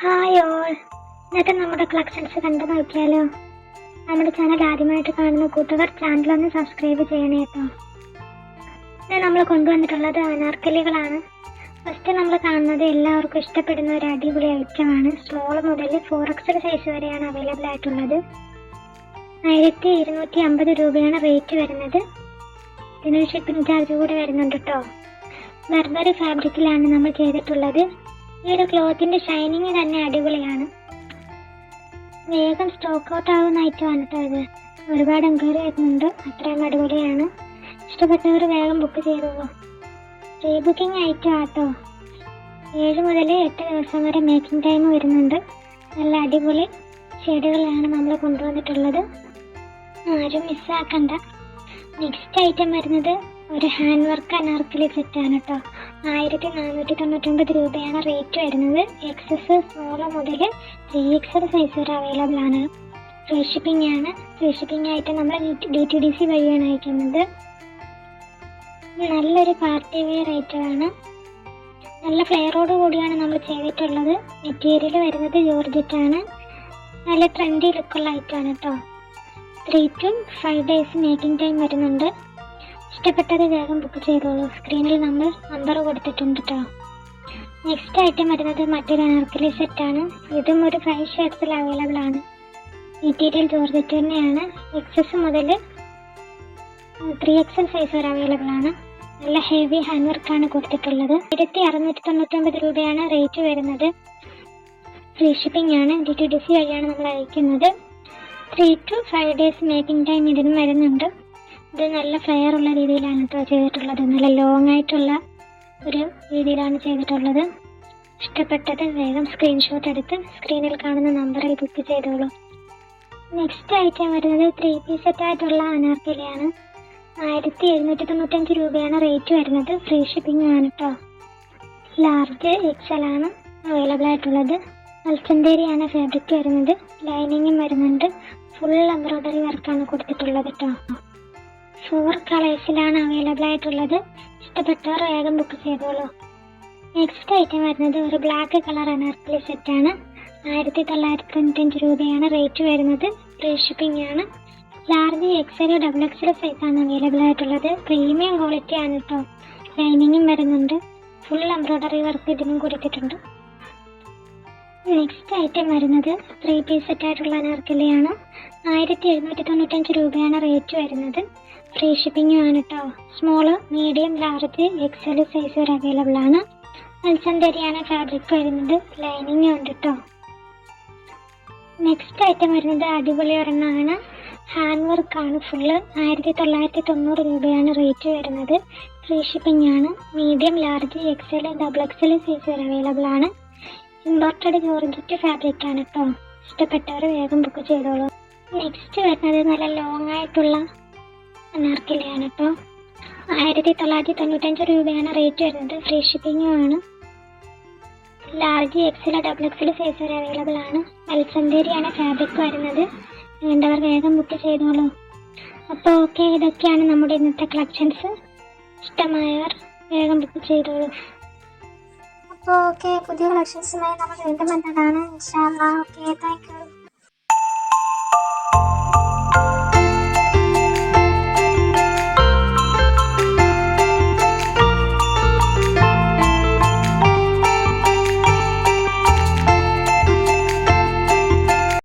Hi all, ഇന്നത്തെ നമ്മുടെ collections കണ്ടു നോക്കിയാലോ. നമ്മുടെ ചാനൽ ആദ്യമായിട്ട് കാണുന്ന കൂട്ടുകാർ ചാനലൊന്ന് സബ്സ്ക്രൈബ് ചെയ്യണേ കേട്ടോ. ഇന്ന് നമ്മൾ കൊണ്ടുവന്നിട്ടുള്ളത് അനാർക്കലികളാണ്. ഫസ്റ്റ് നമ്മൾ കാണുന്നത് എല്ലാവർക്കും ഇഷ്ടപ്പെടുന്ന ഒരു അടിപൊളി ഐറ്റമാണ്. സ്മോൾ മുതൽ 4XL സൈസ് വരെയാണ് അവൈലബിൾ ആയിട്ടുള്ളത്. 1250 രൂപയാണ് റേറ്റ് വരുന്നത്. ഇതിനൊരു ഷിപ്പിംഗ് ചാർജ് കൂടെ വരുന്നുണ്ട് കേട്ടോ. ബർബറി ഫാബ്രിക്കിലാണ് നമ്മൾ ചെയ്തിട്ടുള്ളത്. ഈ ഒരു ക്ലോത്തിന്റെ ഷൈനിങ് തന്നെ അടിപൊളിയാണ്. വേഗം സ്റ്റോക്ക് ഔട്ട് ആവുന്ന ഐറ്റമാണ് കേട്ടോ ഇത്. ഒരുപാട് എൻക്വയറി വരുന്നുണ്ട്, അത്രയും അടിപൊളിയാണ്. ഇഷ്ടപ്പെട്ടവർ വേഗം ബുക്ക് ചെയ്തോളൂ. പ്രീ ബുക്കിംഗ് ഐറ്റം ആട്ടോ. 7 മുതൽ 8 ദിവസം വരെ മേക്കിംഗ് ടൈം വരുന്നുണ്ട്. നല്ല അടിപൊളി ഷെയ്ഡുകളാണ് നമ്മൾ കൊണ്ടുവന്നിട്ടുള്ളത്, ആരും മിസ്സാക്കണ്ട. നെക്സ്റ്റ് ഐറ്റം വരുന്നത് ഒരു ഹാൻഡ് വർക്ക് അനാർക്കലി സെറ്റാണ് കേട്ടോ. 1499 രൂപയാണ് റേറ്റ് വരുന്നത്. എക്സസ് സ്മോൾ മുതൽ 3XL സൈസ് വരെ അവൈലബിൾ ആണ്. ഫ്രീ ഷിപ്പിംഗ് ആണ്. ഫ്രീ ഷിപ്പിംഗ് ആയിട്ട് നമ്മൾ DTDC വഴിയാണ് അയക്കുന്നത്. നല്ലൊരു പാർട്ടി വെയർ ഐറ്റമാണ്. നല്ല ഫ്ലെയറോട് കൂടിയാണ് നമ്മൾ ചെയ്തിട്ടുള്ളത്. മെറ്റീരിയൽ വരുന്നത് ജോർജറ്റ് ആണ്. നല്ല ട്രെൻഡി ലുക്കുള്ള ഐറ്റമാണ് കേട്ടോ. 3 to 5 days മേക്കിംഗ് ടൈം വരുന്നുണ്ട്. ഇഷ്ടപ്പെട്ടത് വേഗം ബുക്ക് ചെയ്തോളൂ. സ്ക്രീനിൽ നമ്മൾ നമ്പർ കൊടുത്തിട്ടുണ്ട് കേട്ടോ. നെക്സ്റ്റ് ഐറ്റം വരുന്നത് മറ്റൊരു അനാർക്കലി സെറ്റാണ്. ഇതും ഒരു 5 ഷെയ്ഡ്സിൽ അവൈലബിൾ ആണ്. മെറ്റീരിയൽ ജോർജറ്റ് തന്നെയാണ്. എക്സസ് മുതൽ 3XL സൈസ് വരെ അവൈലബിൾ ആണ്. നല്ല ഹെവി ഹാൻഡ് വർക്കാണ് കൊടുത്തിട്ടുള്ളത്. 1699 രൂപയാണ് റേറ്റ് വരുന്നത്. ഫ്രീ ഷിപ്പിംഗ് ആണ്. DTDC വഴിയാണ് നമ്മൾ അയക്കുന്നത്. 3 to 5 days മേക്കിംഗ് ടൈം ഇതിനും വരുന്നുണ്ട്. ഇത് നല്ല ഫ്ലെയർ ഉള്ള രീതിയിലാണ് കേട്ടോ ചെയ്തിട്ടുള്ളത്. നല്ല ലോങ് ആയിട്ടുള്ള ഒരു രീതിയിലാണ് ചെയ്തിട്ടുള്ളത്. ഇഷ്ടപ്പെട്ടത് വേഗം സ്ക്രീൻഷോട്ട് എടുത്ത് സ്ക്രീനിൽ കാണുന്ന നമ്പറിൽ ബുക്ക് ചെയ്തോളൂ. നെക്സ്റ്റ് ഐറ്റം വരുന്നത് 3 പീസ് സെറ്റ് ആയിട്ടുള്ള അനാർക്കലിയാണ്. 1795 രൂപയാണ് റേറ്റ് വരുന്നത്. ഫ്രീ ഷിപ്പിംഗ് ആണ് കേട്ടോ. ലാർജ് XL ആണ് അവൈലബിൾ ആയിട്ടുള്ളത്. മൽച്ചന്തേരിയാണ് ഫാബ്രിക് വരുന്നത്. ലൈനിങ്ങും വരുന്നുണ്ട്. ഫുൾ എംബ്രോയ്ഡറി വർക്കാണ് കൊടുത്തിട്ടുള്ളത് കേട്ടോ. 4 കളേഴ്സിലാണ് അവൈലബിൾ ആയിട്ടുള്ളത്. ഇഷ്ടപ്പെട്ടവർ വേഗം ബുക്ക് ചെയ്തോളൂ. നെക്സ്റ്റ് ഐറ്റം വരുന്നത് ഒരു ബ്ലാക്ക് കളർ അനാർക്കലി സെറ്റാണ്. 1995 രൂപയാണ് റേറ്റ് വരുന്നത്. ഫ്രീ ഷിപ്പിംഗ് ആണ്. ലാർജ് XL XXL സൈസാണ് അവൈലബിൾ ആയിട്ടുള്ളത്. പ്രീമിയം ക്വാളിറ്റി ആണ് കേട്ടോ. ലൈനിങ്ങും വരുന്നുണ്ട്. ഫുൾ എംബ്രോയ്ഡറി വർക്ക് ഇതിനും കൊടുത്തിട്ടുണ്ട്. നെക്സ്റ്റ് ഐറ്റം വരുന്നത് 3 പീസ് സെറ്റ് ആയിട്ടുള്ള അനാർക്കലിയാണ്. 1795 രൂപയാണ് റേറ്റ് വരുന്നത്. ഫ്രീ ഷിപ്പിംഗും ആണ് കേട്ടോ. Small, medium, large, XL size വരെ അവൈലബിൾ ആണ്. മൽച്ചന്തരിയാണ് ഫാബ്രിക് വരുന്നത്. ലൈനിങ്ങും ഉണ്ട് കേട്ടോ. നെക്സ്റ്റ് ഐറ്റം വരുന്നത് അടിപൊളി ഒരെണ്ണമാണ്. ഹാൻഡ് വർക്കാണ് ഫുള്ള്. 1990 രൂപയാണ് റേറ്റ് വരുന്നത്. ഫ്രീ ഷിപ്പിംഗ് ആണ്. Medium, large, XL XXL size വരെ അവൈലബിൾ ആണ്. ഇമ്പോർട്ടഡ് ജോർജറ്റ് ഫാബ്രിക് ആണ് കേട്ടോ. ഇഷ്ടപ്പെട്ടവർ വേഗം ബുക്ക് ചെയ്തോളൂ. നെക്സ്റ്റ് വരുന്നത് നല്ല ലോങ് ആയിട്ടുള്ള അനാർക്കലിയാണ് കേട്ടോ. 1995 രൂപയാണ് റേറ്റ് വരുന്നത്. ഫ്രീ ഷിപ്പിംഗും ആണ്. ലാർജ് XL XXL സൈസ് വരെ അവൈലബിൾ ആണ്. മൽച്ചന്തേരിയാണ് ഫാബ്രിക് വരുന്നത്. വേണ്ടവർ വേഗം ബുക്ക് ചെയ്തോളൂ. അപ്പോൾ ഓക്കെ, ഇതൊക്കെയാണ് നമ്മുടെ ഇന്നത്തെ കളക്ഷൻസ്. ഇഷ്ടമായവർ വേഗം ബുക്ക് ചെയ്തോളൂ. അപ്പോൾ ഓക്കെ, പുതിയ കളക്ഷൻസുമായി നമ്മൾ വീണ്ടും വന്നതാണ്. ഇൻഷാ അല്ലാഹ്. Okay, thank you.